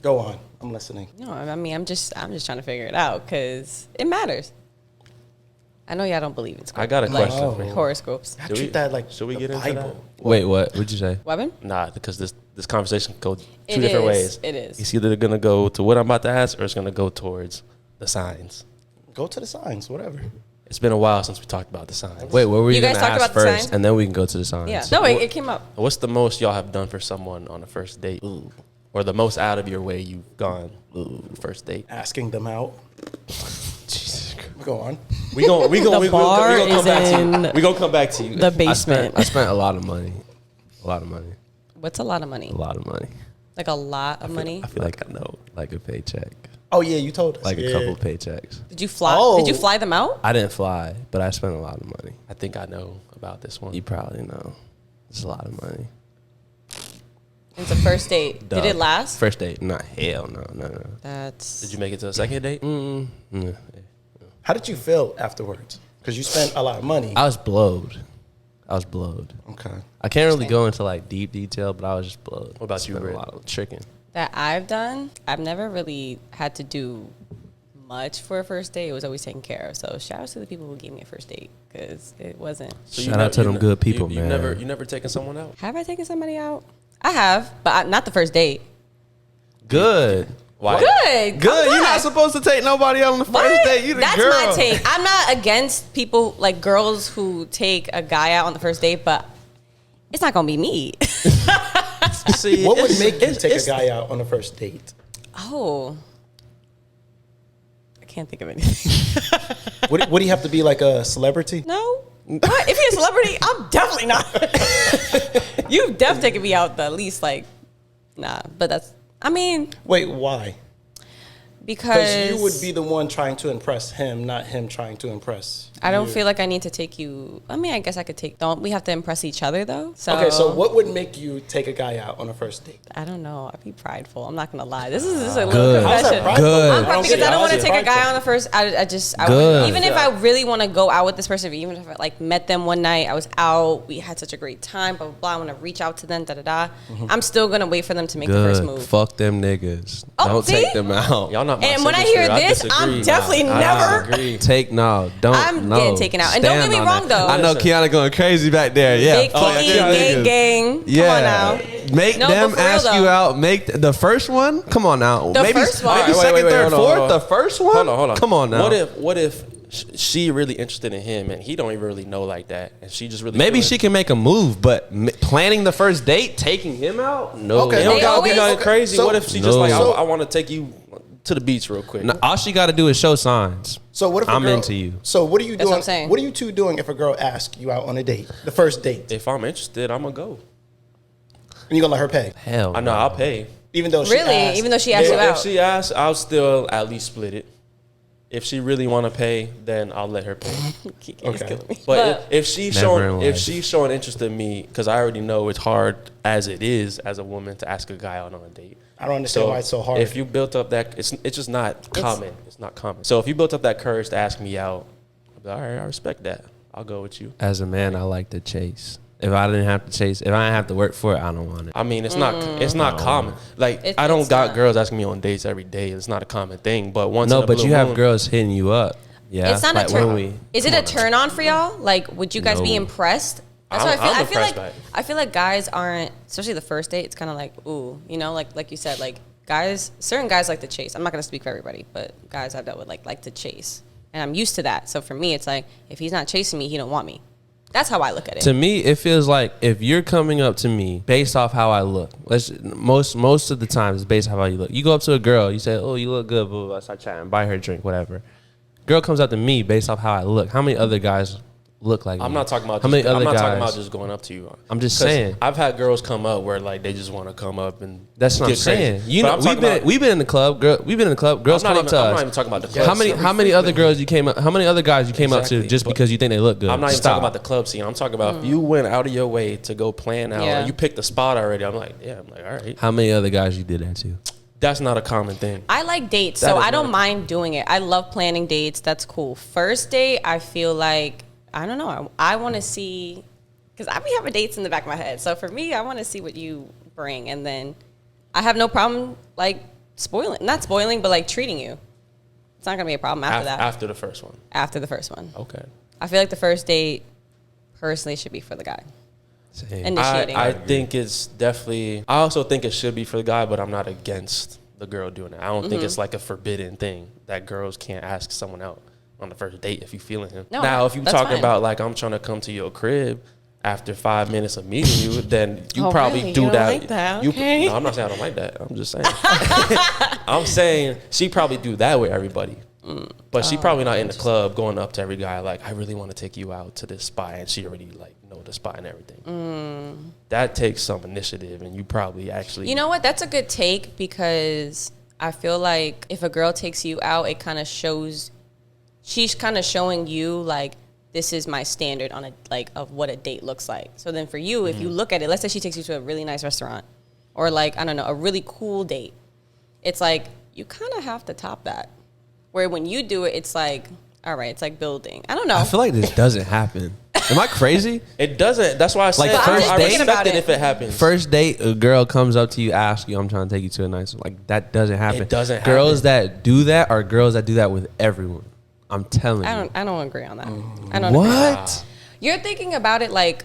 Go on. I'm listening. No, I mean I'm just trying to figure it out because it matters. I know y'all don't believe in I got a question oh. for you. horoscopes. I Should treat we- that like should we the get into Bible. Wait, what? What'd you say? Weapon? Nah, because this conversation can go two It different is. ways. It is. It's either gonna go to what I'm about to ask or it's gonna go towards the signs. Go to the signs, whatever. It's been a while since we talked about the signs. Wait, what were you You guys gonna talked ask about the first, signs? and then we can go to the signs. Yeah. No, it came up. What's the most y'all have done for someone on a first date? Ooh. Or the most out of your way you've gone first date? Asking them out. Go on. We gon' The bar come is back to in you. We gonna come back to you. The I basement. spent a lot of money. A lot of money. What's a lot of money? A lot of money. Like a lot of money? I feel like I know. Like a paycheck. Oh yeah, you told us. Like yeah. a couple paychecks. Did you fly? Oh. Did you fly them out? I didn't fly, but I spent a lot of money. I think I know about this one. You probably know. It's a lot of money. It's a first date. Did it last? First date? Not hell, no. That's. Did you make it to a second date? Yeah. How did you feel afterwards? Because you spent a lot of money. I was blowed. Okay. I can't really go into like deep detail, but I was just blowed. What about you, Spent a Britt? lot of chicken. That I've done, I've never really had to do much for a first date. It was always taken care of. So shout out to the people who gave me a first date because it wasn't. So Shout out to them good people, you man. You never taken someone out? Have I taken somebody out? I have, but not the first date. Good. Why? Good. Good. I'm You're not supposed to take nobody out on the first What? date. You the That's girl. my take. I'm not against people like girls who take a guy out on the first date, but it's not gonna be me. See, What would make you take a guy out on a first date? Oh, I can't think of anything. Would he have to be like a celebrity? No. What? If he's a celebrity, I'm definitely not. You've definitely taken me out the least like, nah. But that's. I mean, Wait, why? because Because you would be the one trying to impress him, not him trying to impress I don't you. feel like I need to take you. I mean, I guess I could take. Don't we have to impress each other though? So Okay, so what would make you take a guy out on a first date? I don't know. I'd be prideful. I'm not gonna lie. This is a little Good. How's that confession. prideful? Good. I'm proud because I don't want to How's it take a guy prideful? on the first. I just Good. even if I really want to go out with this person, even if I like met them one night, I was out, we had such a great time, blah blah blah. I want to reach out to them, da da da. I'm still gonna wait for them to make the first Good. move. Fuck them niggas. Oh, Don't see? take them out. Y'all not my And when I signature. hear this, disagree. I'm definitely Nah, I never. disagree. Take don't. I'm no. getting taken out. And don't Stand get me on wrong, that. though. I know Kiana going crazy back there. Yeah. Big Fuck Kiki, them gang, niggas. gang. Yeah. Come on now. Make No, them but for real, ask you though. out. Make the first one. Come on now. The maybe first one. maybe Wait, second, third, hold on, fourth. hold on. The first one. Hold on. Come on now. What if she really interested in him and he don't even really know like that, and she just really Maybe feeling- she can make a move, but planning the first date, taking him out, no. Okay. It don't They gotta be always- nothing crazy. So- what if she just No. like So- I want to take you to the beach real quick? No, all she got to do is show signs. So what if a I'm girl, into you. So what are you That's doing? what I'm saying. What are you two doing if a girl asks you out on a date, the first date, If I'm interested, I'm gonna go. and you gonna let her pay, Hell, I know I'll pay. even though she Really? asked? Even though she asked you If out? she asks, I'll still at least split it. If she really want to pay, then I'll let her pay. Kiki is Okay. killing me. But if she's Never showing in if life. she's showing interest in me, because I already know it's hard as it is as a woman to ask a guy out on a date. I don't understand why it's so hard. If you built up that, it's just not common. It's not common. So if you built up that courage to ask me out, I'll be like, all right, I respect that. I'll go with you. as a man, I like to chase. If I didn't have to chase, if I didn't have to work for it, I don't want it. I mean, it's not common. Like It- I don't it's got not. girls asking me on dates every day. It's not a common thing. But once No, in a but blue you have moon- girls hitting you up. Yeah, It's not like a when turn. we- Is it a turn on for y'all? Like, would you guys be No. impressed? That's I'm- what I feel. I'm I feel impressed like by it. I feel like guys aren't, especially the first date. It's kind of like, ooh, you know, like you said, like guys. Certain guys like to chase. I'm not gonna speak for everybody, but guys I've dealt with like to chase, and I'm used to that. So for me, it's like if he's not chasing me, he don't want me. That's how I look at it. To me, it feels like if you're coming up to me based off how I look, most of the time it's based off how you look. You go up to a girl, you say, "Oh, you look good," blah, blah, blah, start chatting, buy her a drink, whatever. Girl comes up to me based off how I look. How many other guys look like I'm me? not talking about. How many I'm other not guys? talking about just going up to you. I'm just 'Cause saying. I've had girls come up where like they just want to come up and That's what I'm get crazy. saying. You But know, I'm talking about- we've been in the club. We've been in the club. Girls I'm come not up to even- I'm us. not even talking about the club. How many other girls you came up? How many other guys you came up Exactly, to just but because you think they look good? I'm not even Stop. talking about the club scene. I'm talking about if you went out of your way to go plan out, Yeah. or you picked a spot already. I'm like, all right. How many other guys you did that to? That's not a common thing. I like dates, That so is I don't not- mind doing it. I love planning dates. That's cool. First date, I feel like, I don't know. I want to see, because I be having dates in the back of my head. So for me, I want to see what you bring. And then I have no problem, like, not spoiling, but like treating you. It's not going to be a problem after that. After the first one. After the first one. Okay. I feel like the first date, personally, should be for the guy. Same. Initiating. I think it's definitely. I also think it should be for the guy, but I'm not against the girl doing it. I don't think it's like a forbidden thing that girls can't ask someone out on the first date if you feeling him. No, now, if you that's talking fine. about like I'm trying to come to your crib after 5 minutes of meeting you, then you Oh, probably really? do You don't that. like that? You- Okay. no, I'm not saying I don't like that. I'm just saying. I'm saying she probably do that with everybody. But she probably not in the club going up to every guy like, I really want to take you out to this spot, and she already like know the spot and everything. That takes some initiative, and you probably actually. You know what? That's a good take, because I feel like if a girl takes you out, it kind of shows, she's kind of showing you like, this is my standard on of what a date looks like. So then for you, if you look at it, let's say she takes you to a really nice restaurant, or like, I don't know, a really cool date. It's like, you kind of have to top that. Where when you do it, it's like, all right, it's like building. I don't know. I feel like this doesn't happen. Am I crazy? It doesn't. That's why I said Like, first I date? respect About it it. if it happens. First date, a girl comes up to you, asks you, "I'm trying to take you to a nice." Like that doesn't happen. It doesn't Girls happen. that do that are girls that do that with everyone. I'm telling you. I don't agree on that. I don't agree. What? You're thinking about it like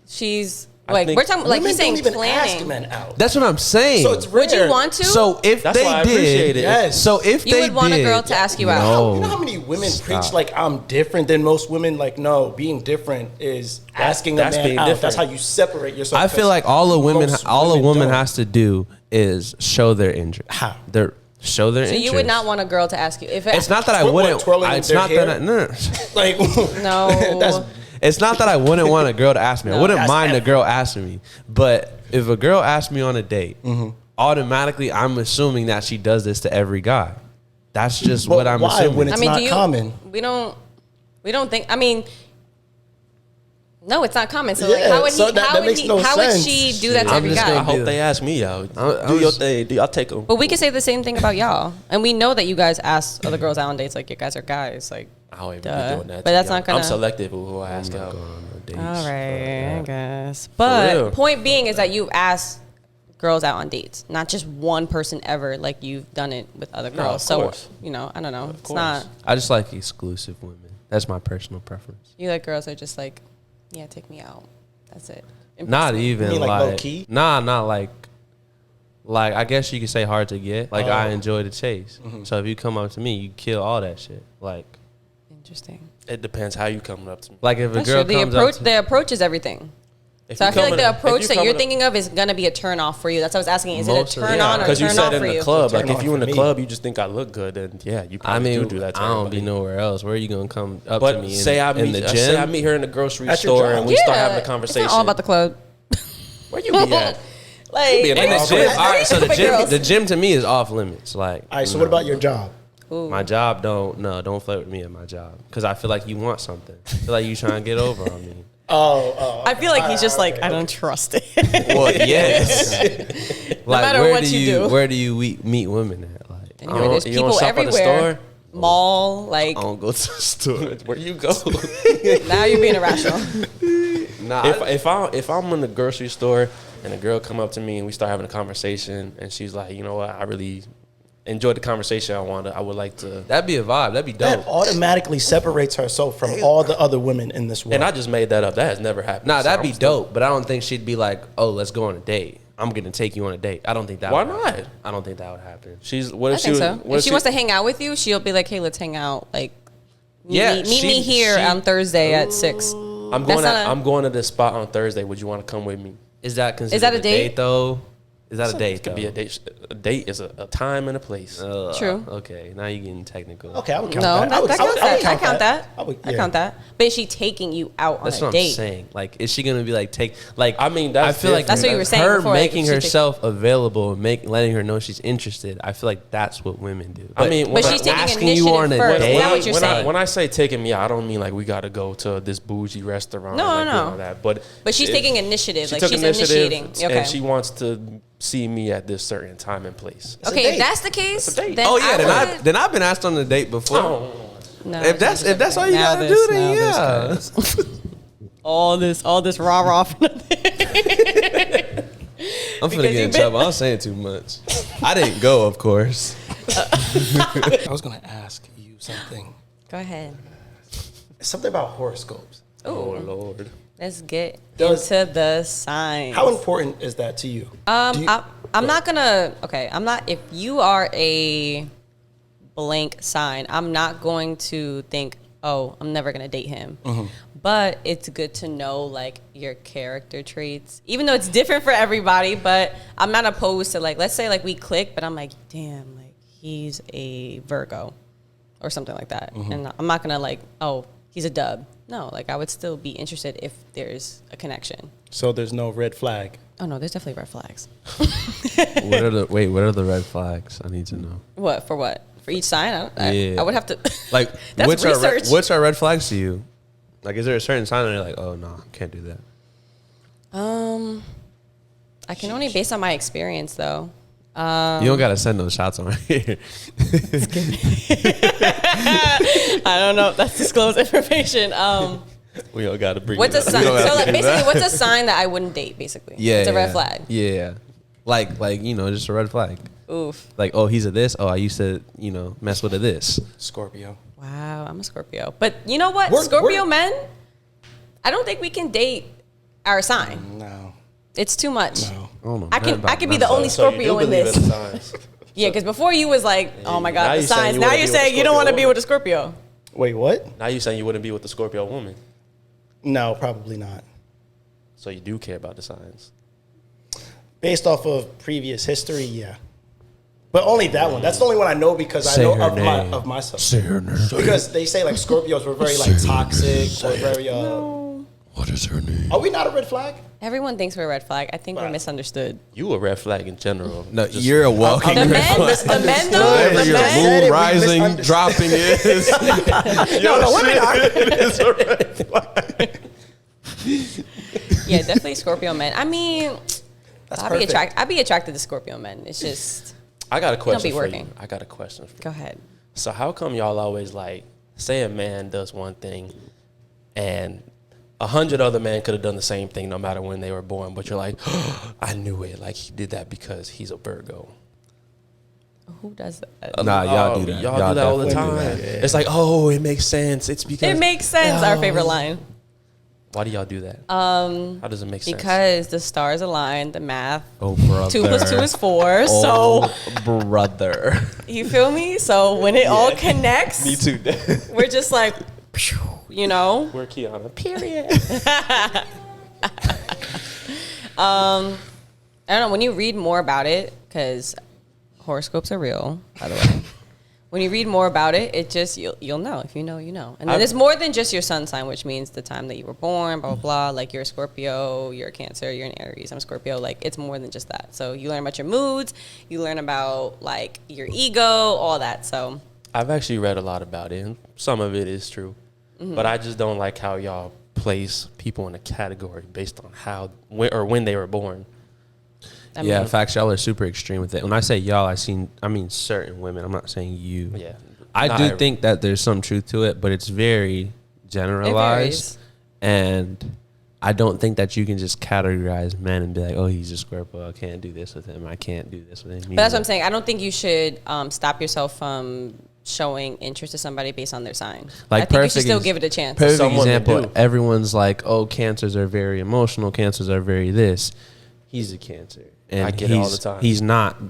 she's I like, think we're talking like Women he's saying don't even ask planning. men out. That's what I'm saying. So it's rare. Would you want to? So if That's they why I did, appreciate it. Yes. So if You they would want a did- girl to ask you out. No. You know how many women preach Stop. like I'm different than most women? Like, no, being different is asking that's a man being out. different. That's how you separate yourself. I feel like all a woman don't. has to do is show their interest. How? Show their So interest. you would not want a girl to ask you if It's not that I What, wouldn't. twirling It's their not hair? that. No. like No. that's It's not that I wouldn't want a girl to ask me. I No. wouldn't That's mind a effort. girl asking me. But if a girl asks me on a date, automatically I'm assuming that she does this to every guy. That's just what I'm why assuming. when it's not common? We don't think. I mean, no, it's not common. So like, Yeah, how would so he? that- How that would makes he? no How would sense. she do that to I'm every just guy? I gonna hope do they ask me out. I Do your was- thing. I'll take them. But we can say the same thing about y'all, and we know that you guys ask other girls out on dates. Like, you guys are guys. Like, I don't even Duh. be doing that. But to that's be not honest. gonna- I'm selective with who I ask out. all right, I guess. real. But point being is that you've asked girls out on dates, not just one person ever. Like, you've done it with other No, girls. of So course. you know, I don't know. It's course. not. I just like exclusive women. That's my personal preference. You like girls that are just like, yeah, take me out. That's it. Not even You mean like like, low-key? Nah, not like I guess you could say hard to get. Like I enjoy the chase. So if you come up to me, you kill all that shit. Like Interesting. It depends how you coming up to me. if a That's girl true. The comes approach, up to the approach is everything. If So you I feel like coming the up- if approach you that you're coming up- thinking of is gonna be a turn off for you. That's what I was asking. Is Most it of a turn the- on or a Because you turn said off in for the you? club, Turn like if on you in for the me. club, you just think I look good, then yeah, you I probably mean, do that. To I don't be everybody. nowhere else. Where are you gonna come up to But me? say I in meet, the gym. say I meet her in the grocery At your store job. and we start having a conversation. It's not all about the club. Where you be at? Like, be in in the All gym. right. All right, so the Big gym, girls. the gym to me is off limits. Like, All right. So what about your job? my job? Don't flirt with me at my job because I feel like you want something. I feel like you trying to get over on me. I feel like he's just like, I don't trust it. Well, yes. Like, matter where what do you do. Where do you meet women at? Like, And I you're- don't, there's you don't people shop at the everywhere. store? Mall, like, I don't go to the store. Where you go? now you're being irrational. Nah, if I'm in the grocery store and a girl come up to me and we start having a conversation and she's like, you know what, I really enjoyed the conversation. I would like to. that'd be a vibe. That'd be dope. That automatically separates herself from all the other women in this world. And I just made that up. That has never happened. Nah, So that'd I'm be still- dope. But I don't think she'd be like, oh, let's go on a date. I'm gonna take you on a date. I don't think that. Why would not? happen. I don't think that would happen. She's what I if think she? so. What If she wants to hang out with you, she'll be like, hey, let's hang out. Like, Yeah, meet she- me here she- on Thursday at 6. I'm That's going. not a- I'm going to this spot on Thursday. Would you want to come with me? Is that considered Is that a date? though? Is that a date? It could be a date. A date is a time and a place. True. Okay, now you're getting technical. Okay, I would count No, that. I would I count that. I count that. But is she taking you out That's on a what date? I'm saying. Like, is she gonna be like I mean, I that's feel like That's what you were saying her before, like, making if she herself available, letting her know she's interested. I feel like that's what women do. I mean, But she's taking asking you on a initiative first. date. Is that what you're saying? When I say taking me out, I don't mean like we got to go to this bougie restaurant. No, like, no. you know that. But she's taking initiative. Like took she's initiative, initiating. Okay. and she wants to see me at this certain time and place. Okay, date. if that's the case, It's a date. then Oh yeah, I would- then I've been asked on a date before. No, If that's all you now gotta this, do, then now yeah. this, all this rah rah. I'm finna get in trouble. I'm saying too much. I didn't go, of course. I was gonna ask you something. Go ahead. Something about horoscopes. Oh Lord. Let's get Does- into the signs. How important is that to you? Do you- I'm not gonna. Okay, I'm not. If you are a blank sign, I'm not going to think, oh, I'm never gonna date him. But it's good to know like your character traits, even though it's different for everybody. But I'm not opposed to like, let's say like we click, but I'm like, damn, like he's a Virgo or something like that, and I'm not gonna like, oh, he's a dub. No, like I would still be interested if there's a connection. So there's no red flag. Oh no, there's definitely red flags. What are the red flags? I need to know. What for? What for each sign? Yeah. I would have to. Like, That's which research. what's our red flags to you? Like, is there a certain sign that you're like, oh no, can't do that? I can only base on my experience though. You don't gotta send those shots on here. I don't know if that's disclosed information. We all got to bring. What's a it up. sign? So don't have like to do basically, that. what's a sign that I wouldn't date? Basically, Yeah, it's a red flag. Yeah, like just a red flag. Oof. Like, oh, he's a this. Oh, I used to mess with a this. Scorpio. Wow, I'm a Scorpio. But you know what? We're- Scorpio we're- men, I don't think we can date our sign. No. It's too much. No. Oh, no, I can be the only So you do Scorpio in believe this. in signs. Yeah, because before you was like, oh my Now God, the you're saying signs. you Now wanna you're be with a saying you don't want to Scorpio be with a Scorpio. Wait, what? Now you saying you wouldn't be with the Scorpio woman, No, probably not. so you do care about the signs. Based off of previous history, yeah. But only that one. That's the only one I know because Say I know her name. of myself. Say her name. Because they say like Scorpios were very like toxic or very. What is her name? Are we not a red flag? Everyone thinks we're a red flag. I think we're Wow. misunderstood. You a red flag in general. No, Just- you're a walking The red men, flag. the men though, Whatever the your said men. it, moon we rising, misunderstood. dropping is. No, the women are. Yeah, definitely Scorpio men. I mean, That's I'd be perfect. attracted to Scorpio men. It's just I got a question be for working. you. I got a question for you. go ahead. So how come y'all always like say a man does one thing and 100 other men could have done the same thing no matter when they were born, but you're like, I knew it. Like he did that because he's a Virgo. Who does that? Nah, y'all do that. Y'all do that all the definitely time. do that, yeah. It's like, oh, it makes sense. It's because It makes sense. Our favorite line. Why do y'all do that? How does it make sense? Because the stars align, the math. Oh, brother. 2 + 2 is 4. Oh, brother. So you feel me? So when it all connects, Me too. we're just like, phew, you know. We're Kiana. Period. I don't know. When you read more about it, because horoscopes are real, by the way. When you read more about it, it just you'll know. If you know, you know. And then it's more than just your sun sign, which means the time that you were born, blah blah blah. Like you're a Scorpio, you're a Cancer, you're an Aries. I'm a Scorpio. Like it's more than just that. So you learn about your moods, you learn about like your ego, all that. So I've actually read a lot about it, and some of it is true. But I just don't like how y'all place people in a category based on how when they were born. I Yeah, mean, facts. Y'all are super extreme with it. When I say y'all, I mean certain women. I'm not saying you. Yeah, I Not do every- think that there's some truth to it, but it's very generalized. And I don't think that you can just categorize men and be like, oh, he's a Scorpio. I can't do this with him. I can't do this with him. But that's what I'm saying. I don't think you should stop yourself from showing interest to somebody based on their sign. Like I think you should perfect still ex- give it a chance. Perfect Someone to example. do. Everyone's like, oh, Cancers are very emotional. Cancers are very this. He's a Cancer. And I get it all the time. He's not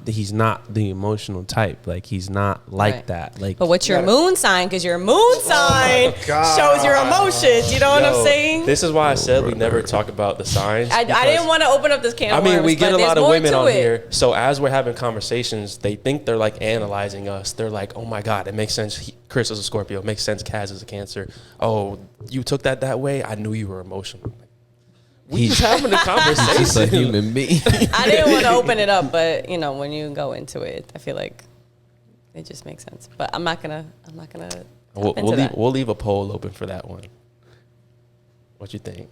the emotional type. Like he's not like Right. that. Like, But what's your moon sign? Because your moon sign shows your emotions. You know what I'm Yo, saying? This is why I said we never talk about the signs. I didn't want to open up this can I of mean, worms, we get but a there's lot of more women to on it. here. So as we're having conversations, they think they're like analyzing us. They're like, oh my God, it makes sense. Chris is a Scorpio. It makes sense. Kaz is a Cancer. Oh, you took that way? I knew you were emotional. We just having a conversation. he's a human being. I didn't want to open it up, but you know, when you go into it, I feel like it just makes sense. But I'm not gonna. We'll leave a poll open for that one. What you think?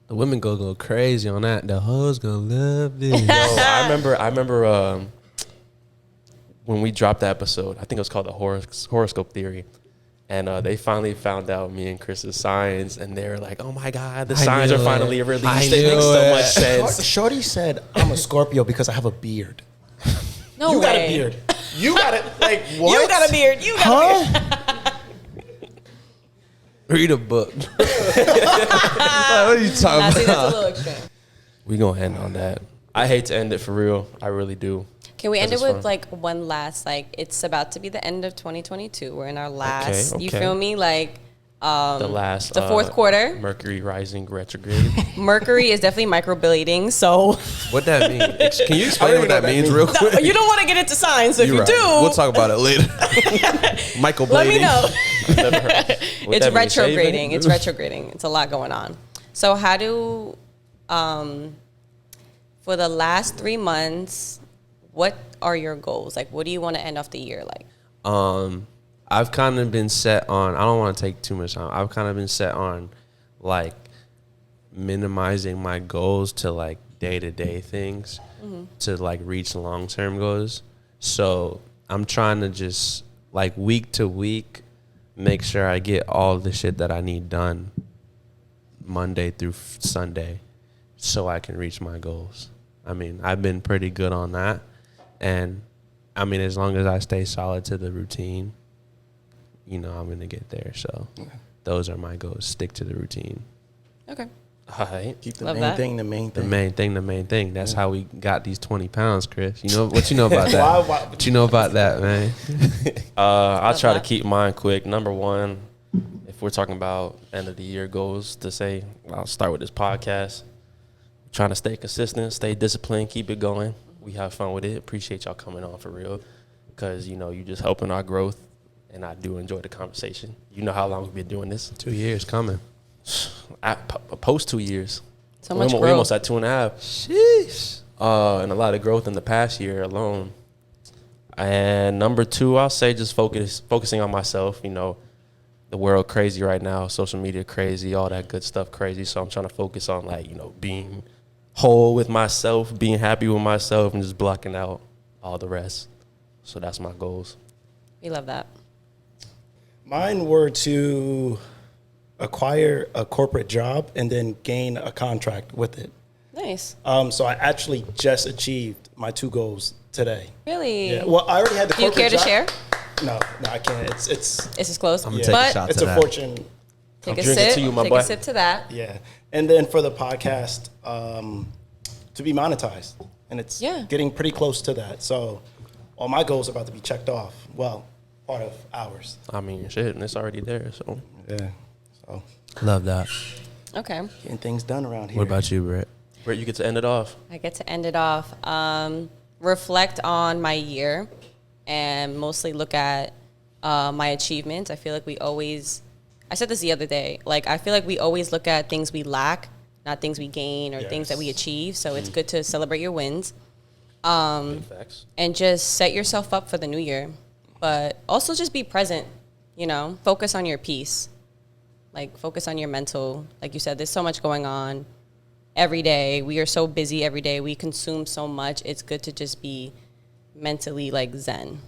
The women go crazy on that. The hoes gonna love this. Yo, I remember when we dropped the episode. I think it was called the horoscope theory. And they finally found out me and Chris's signs, and they were like, "Oh my God, the signs are finally released. It makes so much sense." Shorty said, "I'm a Scorpio because I have a beard." No You way. got a beard. You got it. Like what? You got a beard. You got a beard. Read a book. What are you Nah, talking see, that's a about? little extreme. We gonna end on that. I hate to end it for real. I really do. Can we end it 'Cause with it's fun. like one last, like, it's about to be the end of 2022. We're in our last, you okay. feel me? Like, The last, the fourth quarter. Mercury rising retrograde. Mercury is definitely microblading, so What that mean? Can you explain what that means real quick? you don't want to get into signs. So if You're you right. do, We'll talk about it later. Michael let me Blading. know. Never heard. What It's that mean, retrograding. shaving? It's retrograding. It's a lot going on. So how do, for the last 3 months, what are your goals? Like, what do you want to end off the year like? I've kind of been set on, I don't want to take too much time. I've kind of been set on like minimizing my goals to like day-to-day things to like reach long-term goals. So I'm trying to just like week to week make sure I get all the shit that I need done Monday through Sunday so I can reach my goals. I mean, I've been pretty good on that. And I mean, as long as I stay solid to the routine, you know, I'm going to get there. So those are my goals. Stick to the routine. Okay. All right. Keep the Love main that. thing the main The thing. main thing. That's how we got these 20 pounds, Chris. You know what you know about that? Why- What you know about that, man? I'll try to that. keep mine quick. Number one, if we're talking about end of the year goals, to say, I'll start with this podcast. Trying to stay consistent, stay disciplined, keep it going. We have fun with it. Appreciate y'all coming on for real, because you know you just helping our growth, and I do enjoy the conversation. You know how long we've been doing this? 2 years coming. Post 2 years. So much we growth. almost at 2.5. Sheesh. And a lot of growth in the past year alone. And number two, I'll say just focusing on myself. You know, the world crazy right now, social media crazy, all that good stuff crazy. So I'm trying to focus on like, you know, being whole with myself, being happy with myself, and just blocking out all the rest. So that's my goals. We love that. Mine were to acquire a corporate job and then gain a contract with it. Nice. So I actually just achieved my 2 goals today. Really? Yeah. Well, I already had the Do you corporate care to job. share? No, I can't. It's This is close. I'm gonna Yeah. take a But shot it's to a that. fortune. take a drink it sip. to you, my Take boy. a sip to that. Yeah. And then for the podcast, to be monetized. And it's Yeah. getting pretty close to that. So all my goals are about to be checked off. Well, part of ours. I mean, shit, and it's already there. So Yeah. So Love that. Okay. getting things done around here. What about you, Brett? Brett, you get to end it off. I get to end it off. Reflect on my year and mostly look at my achievements. I feel like I said this the other day, like I feel like we always look at things we lack, not things we gain or things that we Yes. achieve. So it's good to celebrate your wins Big facts. and just set yourself up for the new year. But also just be present, you know, focus on your peace. Like focus on your mental. Like you said, there's so much going on every day. We are so busy every day. We consume so much. It's good to just be mentally like zen.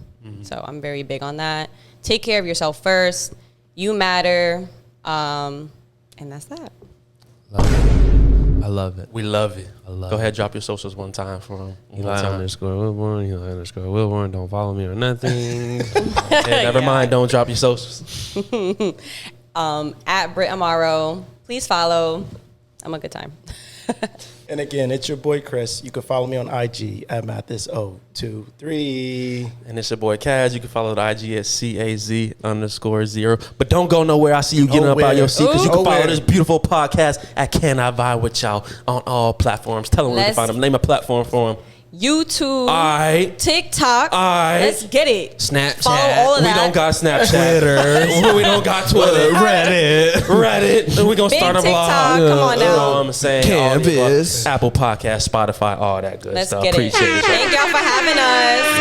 So I'm very big on that. Take care of yourself first. You matter. And that's that. I love it. We love it. love Go ahead, drop your socials one time for him. Eli _Wilborn, Eli _Wilborn. Don't follow me or nothing. Hey, never mind. Don't drop your socials. At Britt Amaro. Please follow. I'm a good time. And again, it's your boy Chris. You can follow me on IG at Mathis023. And it's your boy Kaz. You can follow the IG at CAZ_0. But don't go nowhere. I see you getting up out of your seat because you can follow this beautiful podcast at Can I Vibe With Y'all on all platforms. Tell them where you can find them. Name a platform for them. YouTube, TikTok. Let's get it. Snapchat. Follow all of that. We don't got Snapchat. Twitter. We don't got Twitter. Reddit. We gonna Big start a TikTok. blog. Come on now. You know what I'm saying? Campus. Apple Podcast, Spotify, all that good Let's stuff. get it. Appreciate it. Thank y'all for having us.